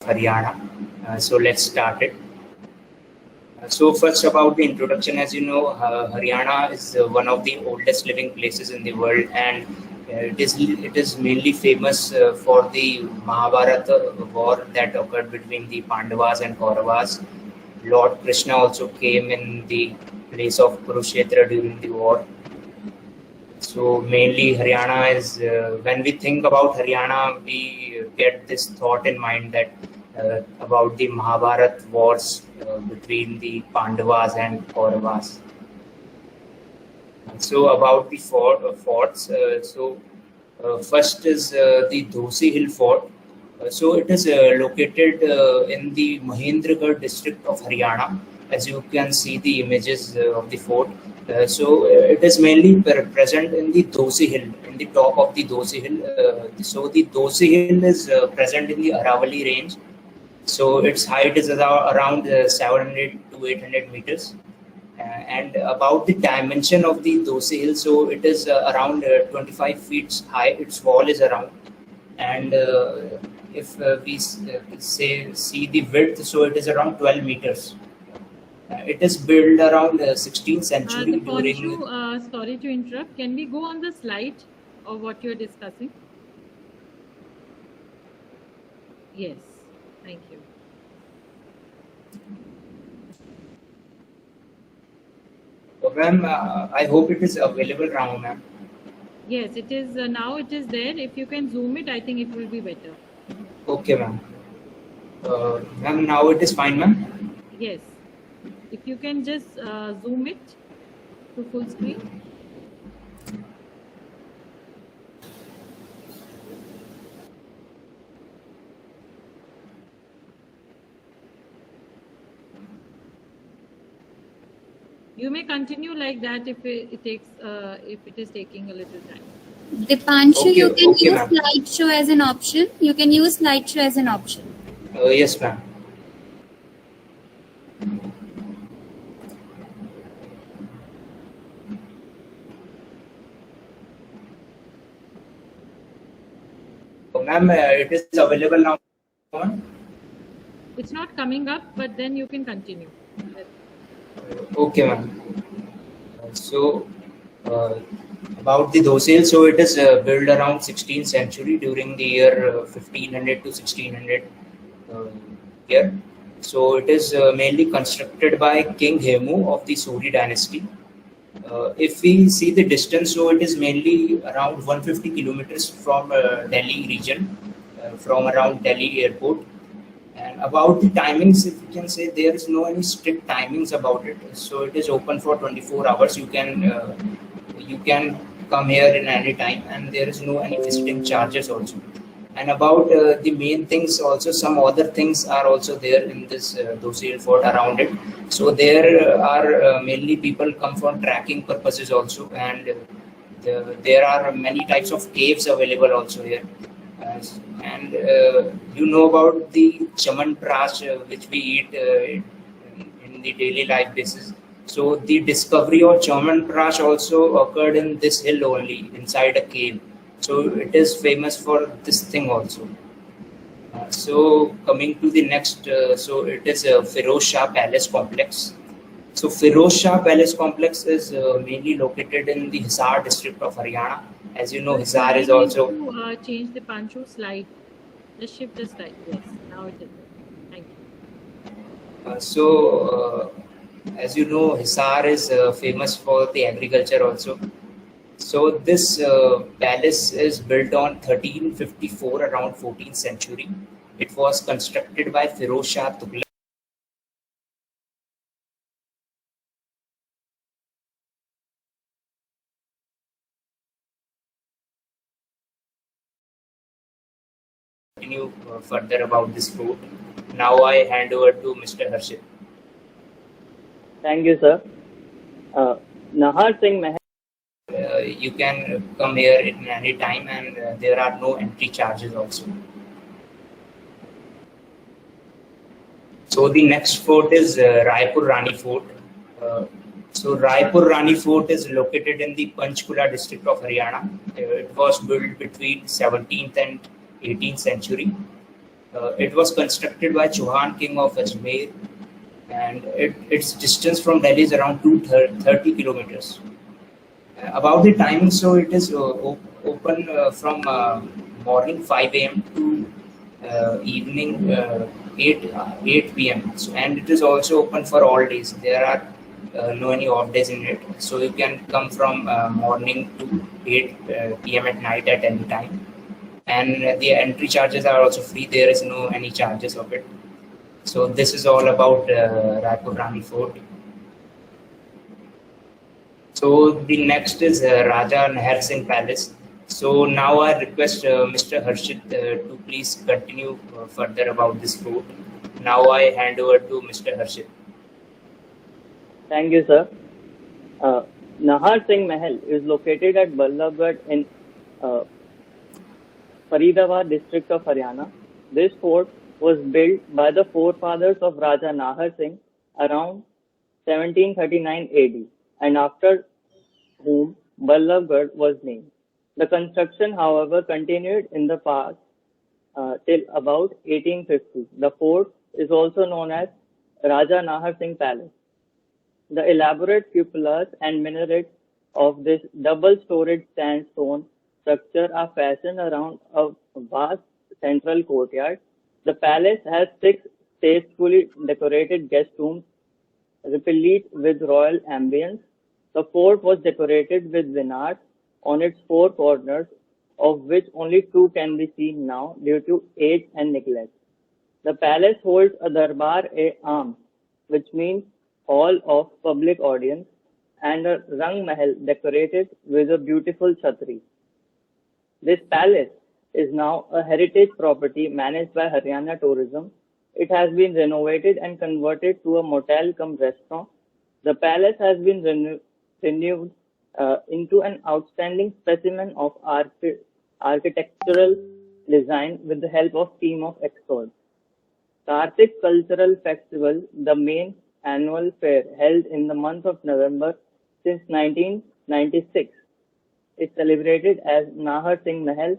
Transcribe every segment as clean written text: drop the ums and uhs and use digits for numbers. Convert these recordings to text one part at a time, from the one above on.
Haryana. So let's start it. So first about the introduction, as you know, Haryana is one of the oldest living places in the world, and it is mainly famous for the Mahabharata war that occurred between the Pandavas and Kauravas. Lord Krishna also came in the place of Kurukshetra during the war. So mainly Haryana is, when we think about Haryana, we get this thought in mind that about the Mahabharat wars between the Pandavas and Kauravas. So about the forts, first is the Dosi Hill Fort. So it is located in the Mahendragarh district of Haryana. As you can see the images of the fort. It is mainly present in the Dosi Hill, in the top of the Dosi Hill. So the Dosi Hill is present in the Aravalli range. So its height is around 700 to 800 meters. And about the dimension of the Dosi Hill, so it is around 25 feet high. Its wall is around, and if we see the width, so it is around 12 meters. It is built around 16th century during. Sorry to interrupt. Can we go on the slide of what you are discussing? Yes, thank you. Ma'am, I hope it is available now, ma'am. Yes, it is. Now it is there. If you can zoom it, I think it will be better. Okay, ma'am. Ma'am, now it is fine, ma'am. Yes. If you can just zoom it to full screen. You may continue like that if it is taking a little time. Dipanshu, okay, you can use slideshow as an option. You can use slideshow as an option. Yes, ma'am. Ma'am, it is available now. It's not coming up, but then you can continue. Okay, ma'am. About the Dosi Hill, so it is built around 16th century during the year 1500 to 1600 year. So it is mainly constructed by King Hemu of the Suri dynasty. If we see the distance, so it is mainly around 150 kilometers from Delhi region, from around Delhi airport. And about the timings, if you can say, there is no any strict timings about it. So it is open for 24 hours. You can come here in any time, and there is no any visiting charges also. And about the main things also, some other things are also there in this Dosi Hill Fort around it. So there are mainly people come for trekking purposes also, and there are many types of caves available also here. And you know about the chaman prash which we eat in the daily life basis. So the discovery of chaman prash also occurred in this hill only, inside a cave. So it is famous for this thing also. So coming to the next, so it is a Firoz Shah Palace Complex. So Firoz Shah Palace Complex is mainly located in the Hisar district of Haryana. As you know, Hisar is also. Change the Pancho slide. Just shift the slide. Yes, now it is. Thank you. As you know, Hisar is famous for the agriculture also. So this palace is built on 1354, around 14th century. It was constructed by Firoz Shah Tughlaq. Continue further about this fort. Now I hand over to Mr. Harshit. Thank you, sir. Nahar Singh Mahal. You can come here at any time, and there are no entry charges also. So the next fort is Raipur Rani Fort. So Raipur Rani Fort is located in the Panchkula district of Haryana. It was built between 17th and 18th century. It was constructed by Chauhan, king of Ajmer, and its distance from Delhi is around 230 kilometers. About the timing, so it is open from morning 5 a.m. to evening 8 p.m. So, and it is also open for all days. There are no any off days in it. So you can come from morning to 8 p.m. at night at any time. And the entry charges are also free. There is no any charges of it. So this is all about Raipur Rani Fort. So the next is Raja Nahar Singh Palace. So now I request Mr. Harshit to please continue further about this fort. Now I hand over to Mr. Harshit. Thank you, sir. Nahar Singh Mahal is located at Ballabgarh in Faridabad district of Haryana. This fort was built by the forefathers of Raja Nahar Singh around 1739 AD, and after whom Ballabgarh was named. The construction, however, continued in the past till about 1850. The fort is also known as Raja Nahar Singh Palace. The elaborate cupolas and minarets of this double-storied sandstone structure are fastened around a vast central courtyard. The palace has 6 tastefully decorated guest rooms, replete with royal ambience. The fort was decorated with vinayaks on its 4 corners, of which only 2 can be seen now due to age and neglect. The palace holds a Darbar-e-Aam, which means hall of public audience, and a Rang Mahal decorated with a beautiful chhatri. This palace is now a heritage property managed by Haryana Tourism. It has been renovated and converted to a motel cum restaurant. The palace has been renewed into an outstanding specimen of architectural design with the help of team of experts. Kartik Cultural Festival, the main annual fair held in the month of November since 1996, is celebrated as Nahar Singh Mahal.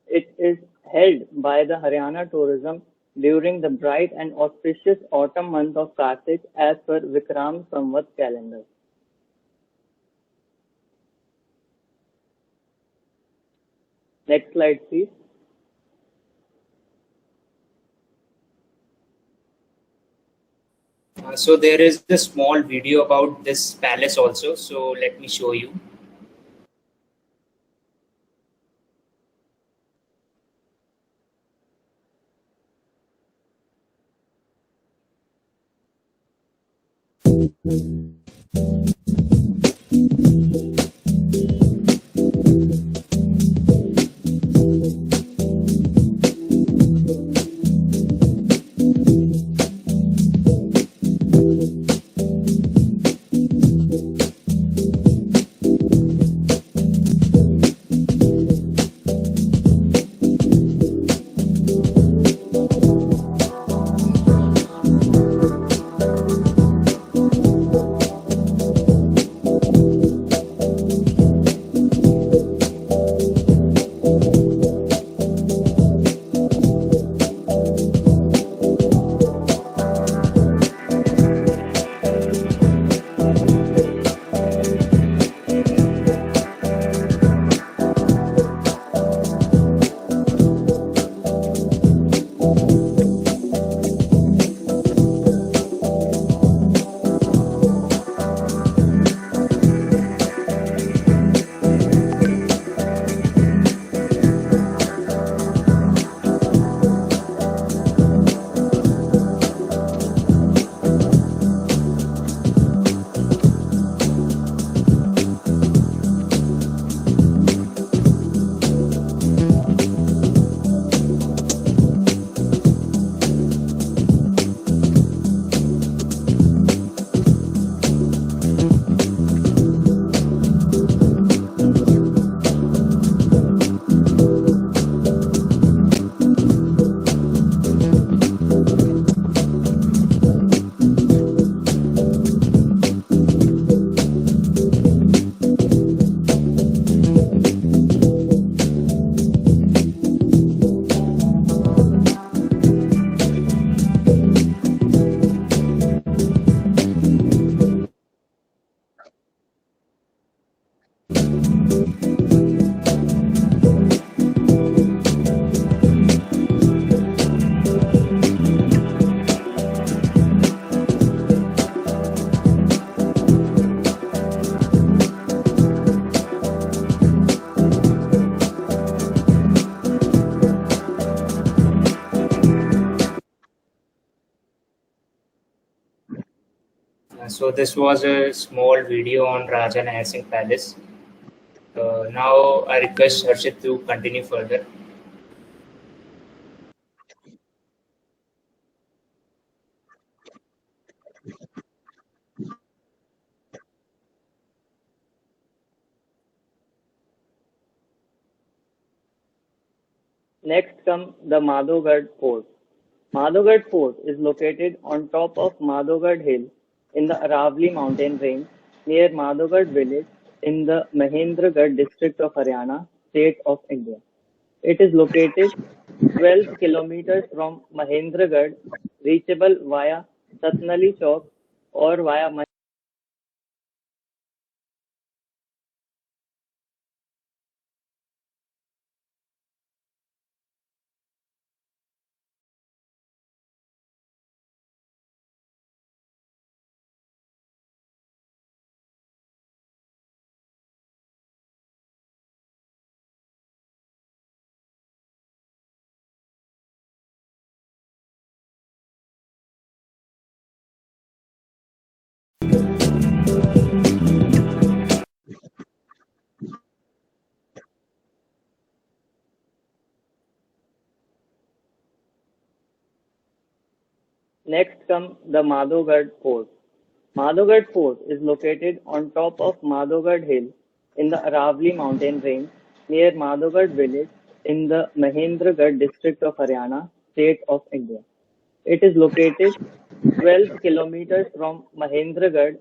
It is held by the Haryana Tourism during the bright and auspicious autumn month of Kartik as per Vikram Samvat calendar. Next slide, please. So there is a small video about this palace also. So let me show you. So this was a small video on Raja Nahar Singh Palace. Now I request Harshit to continue further. Next comes the Madhogad Fort. Madhogad Fort is located on top of Madhogad Hill in the Aravali mountain range near Madhogad village in the Mahendragarh district of Haryana, state of India. It is located 12 kilometers from Mahendragarh, reachable via Satnali Chowk or via Next comes the Madhogad Fort. Madhogad Fort is located on top of Madhogad Hill in the Aravali mountain range near Madhogad village in the Mahendragarh district of Haryana, state of India. It is located 12 kilometers from Mahendragarh,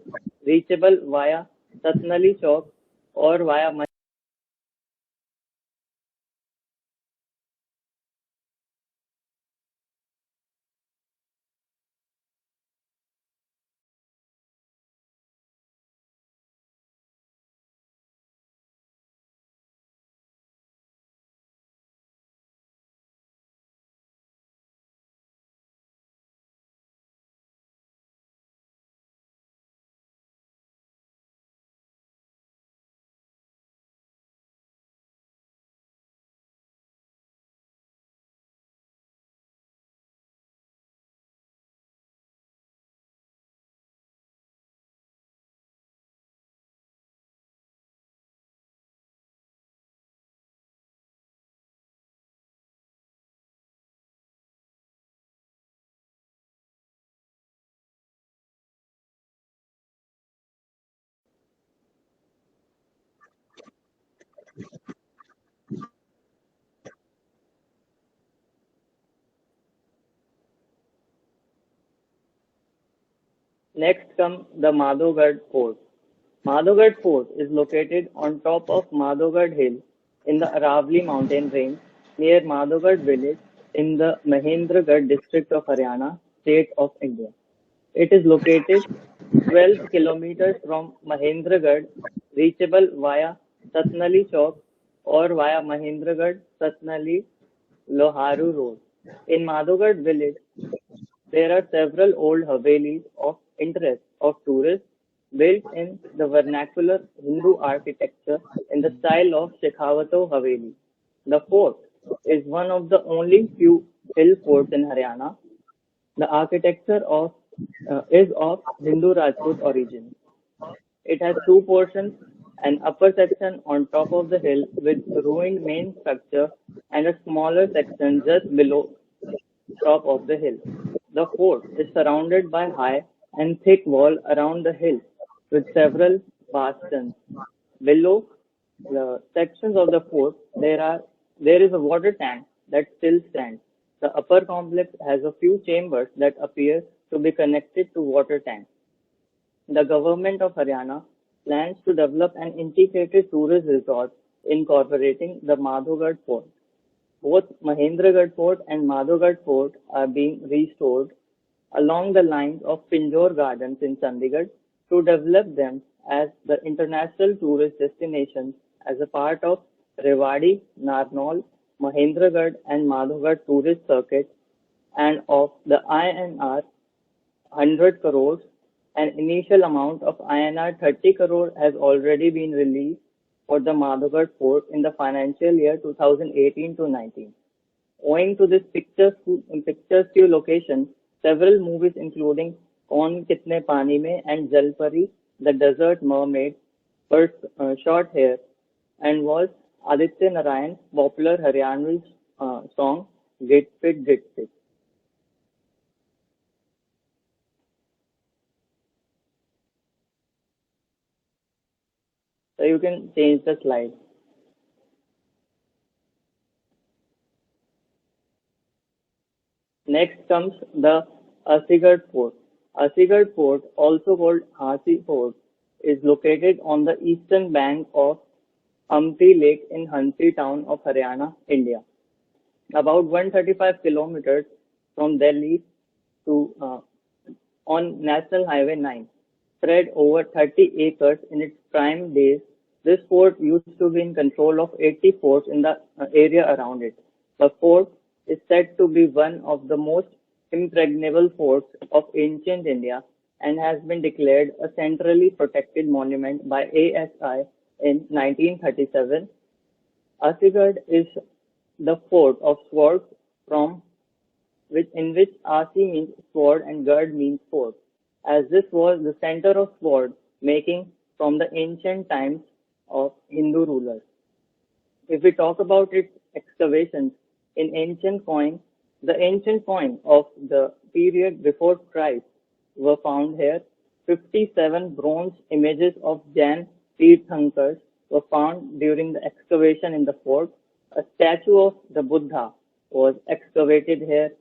reachable via Satnali Chowk or via Next comes the Madhogad Fort. Madhogad Fort is located on top of Madhogad Hill in the Aravali mountain range near Madhogad village in the Mahendragarh district of Haryana, state of India. It is located 12 kilometers from Mahendragarh, reachable via Satnali Chowk or via Mahendragarh Satnali Loharu Road. In Madhogad village, there are several old Havelis of interest of tourists built in the vernacular Hindu architecture in the style of Shekhawatu Haveli. The fort is one of the only few hill forts in Haryana. The architecture is of Hindu Rajput origin. It has two portions, an upper section on top of the hill with ruined main structure and a smaller section just below top of the hill. The fort is surrounded by high and thick wall around the hill with several bastions. Below the sections of the fort, there is a water tank that still stands. The upper complex has a few chambers that appear to be connected to water tanks. The government of Haryana plans to develop an integrated tourist resort incorporating the Madhogad Fort. Both Mahendragarh Fort and Madhogad Fort are being restored along the lines of Pinjore Gardens in Chandigarh to develop them as the international tourist destinations as a part of Rewari, Narnaul, Mahendragarh and Madhogad tourist circuit and of the INR 100 crores. An initial amount of INR 30 crore has already been released for the Madhogad Fort in the financial year 2018 to 19. Owing to this picturesque location, several movies including Kaun Kitne Pani Mein, and Jalpari, the desert mermaid, were shot here and was Aditya Narayan's popular Haryanvi song Git Fit Git Fit. So you can change the slide. Next comes the Asigarh Fort. Asigarh Fort, also called Hasi Fort, is located on the eastern bank of Hampi Lake in Hansi town of Haryana, India. About 135 kilometers from Delhi to on National Highway 9. Spread over 30 acres in its prime days, this fort used to be in control of 80 forts in the area around it. The fort is said to be one of the most impregnable forts of ancient India and has been declared a centrally protected monument by ASI in 1937. Asigarh is the fort of swords in which Asi means sword and Garh means fort, as this was the center of sword making from the ancient times of Hindu rulers. If we talk about its excavations in ancient coin, the ancient coin of the period before Christ were found here. 57 bronze images of Jain Tirthankars were found during the excavation in the fort. A statue of the Buddha was excavated here.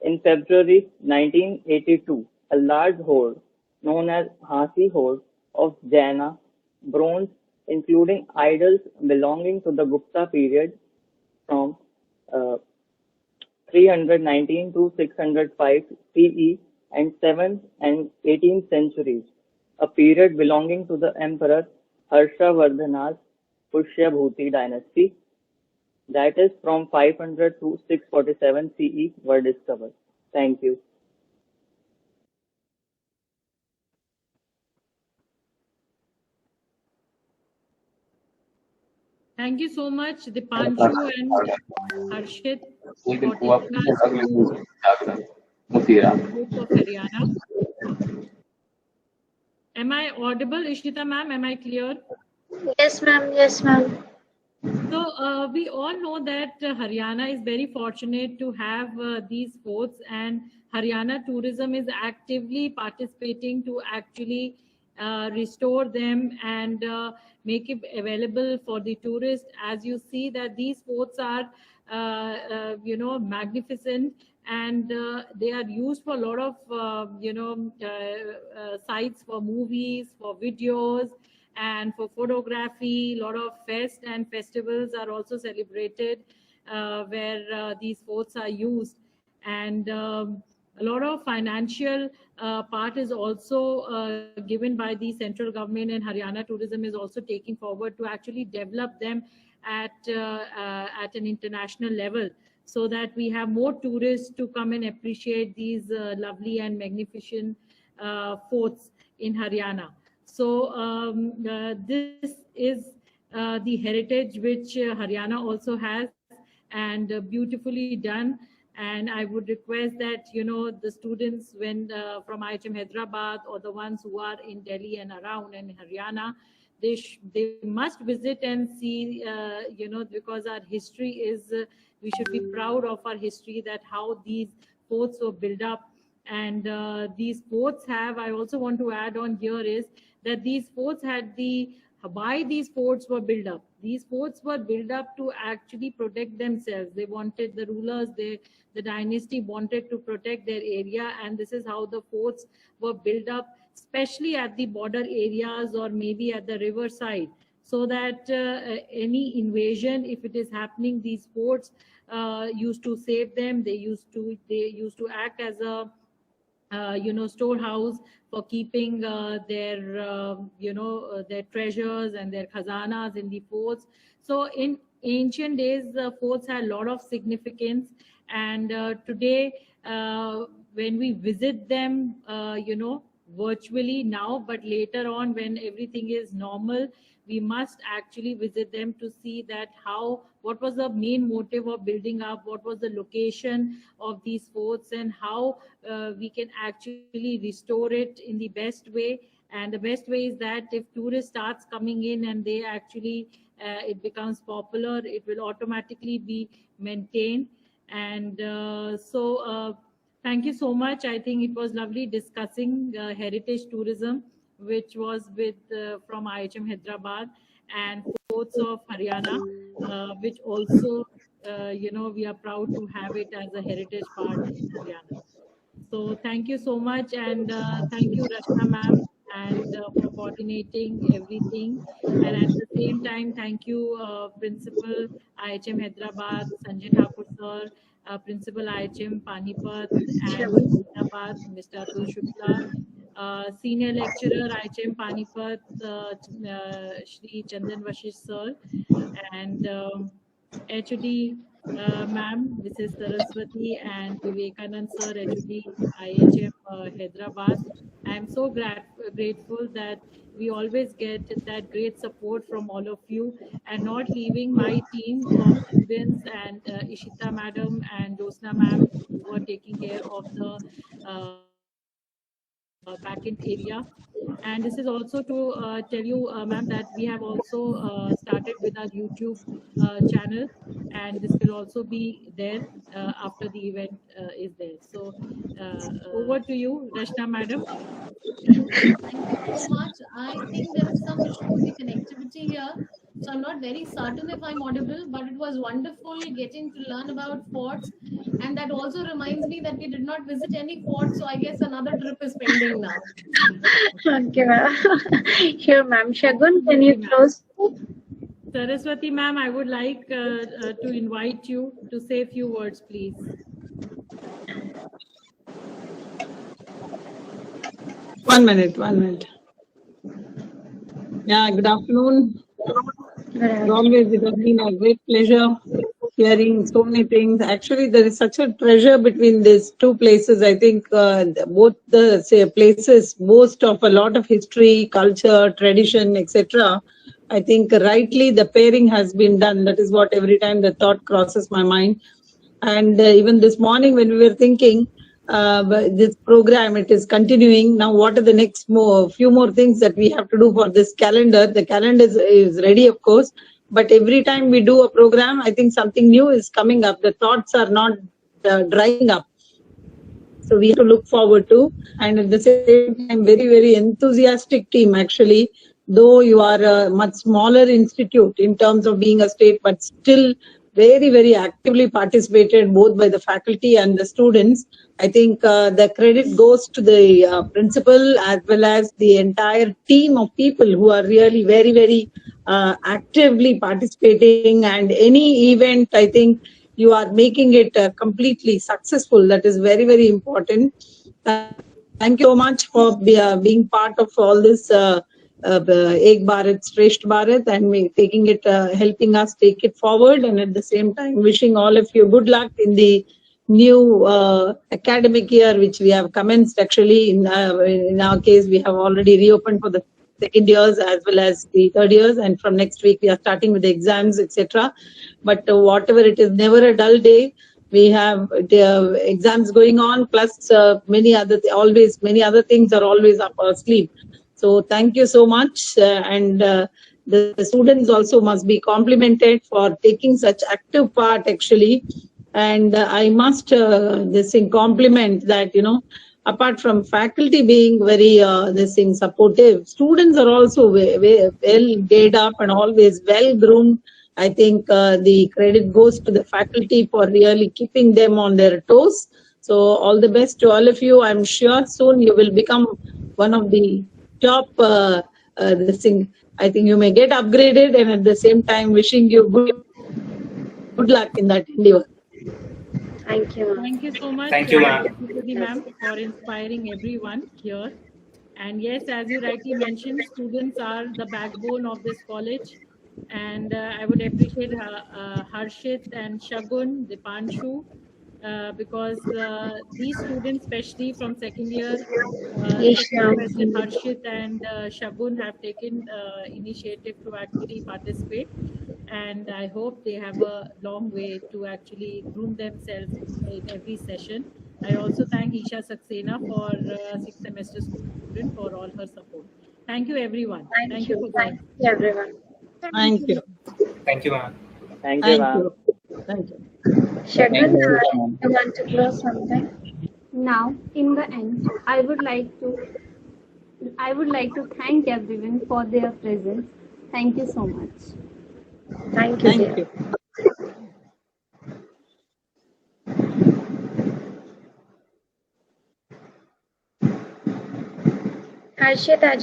In February 1982, a large hoard known as Hasi hoard of Jaina bronze, including idols belonging to the Gupta period from 319 to 605 CE and 7th and 18th centuries, a period belonging to the Emperor Harshavardhana's Pushyabhuti dynasty, that is from 500 to 647 CE, were discovered. Thank you. Thank you so much, Dipanshu and Harshit, for taking us of Haryana. Am I audible, Ishita ma'am? Am I clear? Yes, ma'am. Yes, ma'am. So we all know that Haryana is very fortunate to have these forts, and Haryana tourism is actively participating to actually restore them and make it available for the tourists. As you see that these forts are magnificent, and they are used for a lot of sites for movies, for videos, and for photography. A lot of fests and festivals are also celebrated where these forts are used, and a lot of financial part is also given by the central government, and Haryana tourism is also taking forward to actually develop them at an international level, so that we have more tourists to come and appreciate these lovely and magnificent forts in Haryana. So this is the heritage which Haryana also has, and beautifully done. And I would request that the students when from IHM Hyderabad, or the ones who are in Delhi and around and Haryana, they must visit and see, because our history is we should be proud of our history, that how these forts were built up. And these forts have, I also want to add on here, is that these forts had why these forts were built up. These forts were built up to actually protect themselves. They wanted, the rulers, the dynasty wanted to protect their area, and this is how the forts were built up, especially at the border areas or maybe at the river side, so that any invasion, if it is happening, these forts used to save them. They used to act as a storehouse for keeping their treasures and their khazanas in the forts. So in ancient days, the forts had a lot of significance, and today when we visit them, virtually now, but later on when everything is normal, we must actually visit them to see that what was the main motive of building up, what was the location of these forts, and how we can actually restore it in the best way. And the best way is that if tourists starts coming in and they actually it becomes popular, it will automatically be maintained. And thank you so much. I think it was lovely discussing heritage tourism, which was with from IHM Hyderabad and forts of Haryana, which also we are proud to have it as a heritage part in Haryana. So thank you so much, and thank you, Rashna ma'am, and for coordinating everything. And at the same time, thank you, Principal IHM Hyderabad, Sanjay Thakur sir, Principal IHM Panipat and Hyderabad, Mr. Atul Shukla, Senior Lecturer IHM Panipat, Shri Chandan Vashish sir, and HOD ma'am, Mrs. Saraswati, and Vivekanand sir, HOD IHM Hyderabad. I am so grateful that we always get that great support from all of you, and not leaving my team of students and Ishita madam and Josna ma'am who are taking care of the backend area. And this is also to tell you, ma'am, that we have also started with our YouTube channel, and this will also be there after the event is there. So over to you, Rashna madam. Thank you so much. I think there is some issue with the connectivity here. So I'm not very certain if I'm audible, but it was wonderful getting to learn about forts. And that also reminds me that we did not visit any forts. So I guess another trip is pending now. Okay, ma'am. Here, ma'am. Shagun, can you close? Saraswati ma'am, I would like to invite you to say a few words, please. One minute. Yeah, good afternoon. Always, it has been a great pleasure hearing so many things. Actually, there is such a treasure between these two places. I think both the places boast of a lot of history, culture, tradition, etc. I think rightly the pairing has been done. That is what every time the thought crosses my mind. And even this morning when we were thinking, this program, it is continuing. Now, what are the next few more things that we have to do for this calendar? The calendar is ready, of course, but every time we do a program, I think something new is coming up. The thoughts are not drying up. So we have to look forward to, and at the same time, very, very enthusiastic team actually. Though you are a much smaller institute in terms of being a state, but still very, very actively participated both by the faculty and the students. I think the credit goes to the principal as well as the entire team of people who are really very, very actively participating. And any event, I think you are making it completely successful. That is very, very important. Thank you so much for being part of all this Ek Bharat, Shresth Bharat, and taking it, helping us take it forward. And at the same time, wishing all of you good luck in the new academic year, which we have commenced. Actually, in our case, we have already reopened for the second years as well as the third years, and from next week we are starting with the exams, etc. But whatever it is, never a dull day. We have the exams going on, plus many other things are always up our sleeve. So thank you so much, and the students also must be complimented for taking such active part actually. And I must compliment that, apart from faculty being very supportive, students are also well geared up and always well groomed. I think the credit goes to the faculty for really keeping them on their toes. So all the best to all of you. I'm sure soon you will become one of the top I think you may get upgraded, and at the same time wishing you good luck in that endeavor. Thank you. Thank you so much. Thank you, ma'am. Ma'am, for inspiring everyone here. And yes, as you rightly mentioned, students are the backbone of this college. And I would appreciate Harshit and Shagun, Dipanshu, because these students, especially from second year, Yes, second ma'am. semester, Harshit and Shagun have taken initiative to actually participate. And I hope they have a long way to actually groom themselves in every session. I also thank Isha Saxena for sixth semester student for all her support. Thank you, everyone. Thank For you. joining. Thank you, everyone. Thank you. Thank you, ma'am. Thank you, Thank ma'am. you. Thank you. Shagun, Thank you, ma'am. you want to close something? Now, in the end, I would like to thank everyone for their presence. Thank you so much. Thank you, Thank dear. you. Harshit, I just